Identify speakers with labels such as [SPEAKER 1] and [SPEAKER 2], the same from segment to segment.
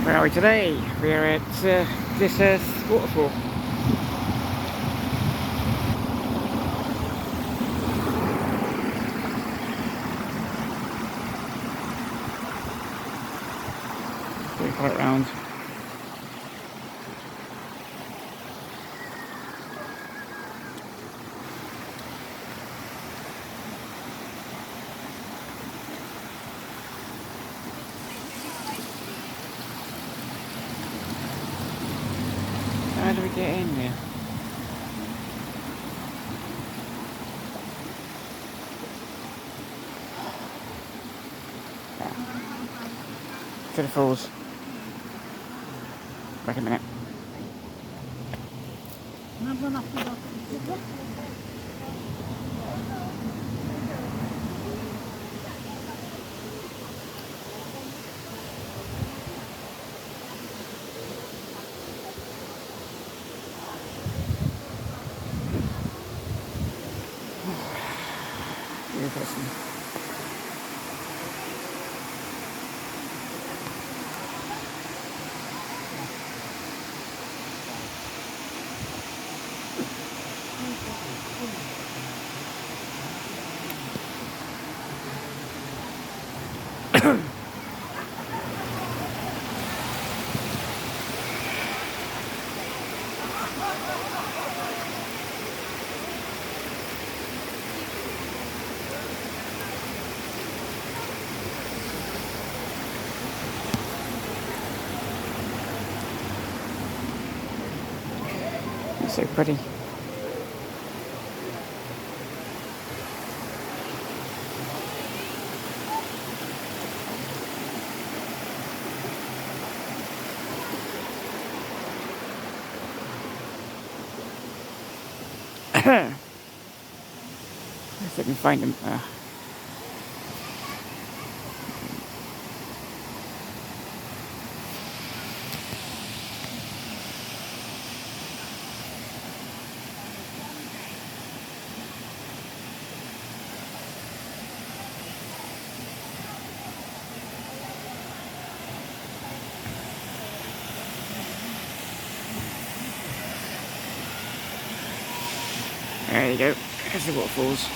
[SPEAKER 1] Where are we today? We are at this waterfall. So we follow it round. How do we get in there? To the falls. Back in a minute. Beautiful. It's so pretty. Let's see if I can find them. There you go. There's the waterfalls.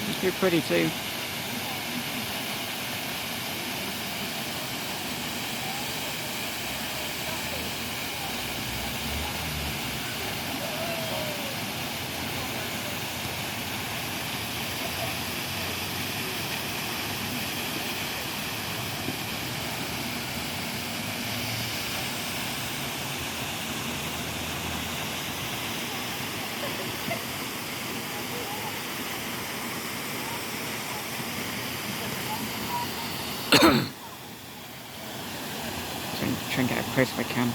[SPEAKER 1] It's too pretty too. Try and get as close as I can.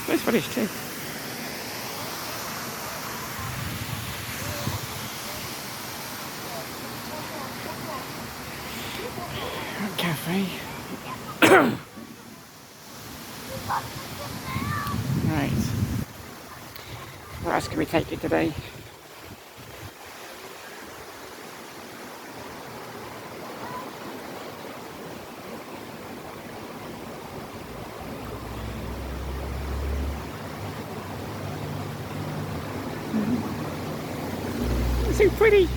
[SPEAKER 1] Nice footage too. Cafe. Right. What else can we take you today? It's so pretty.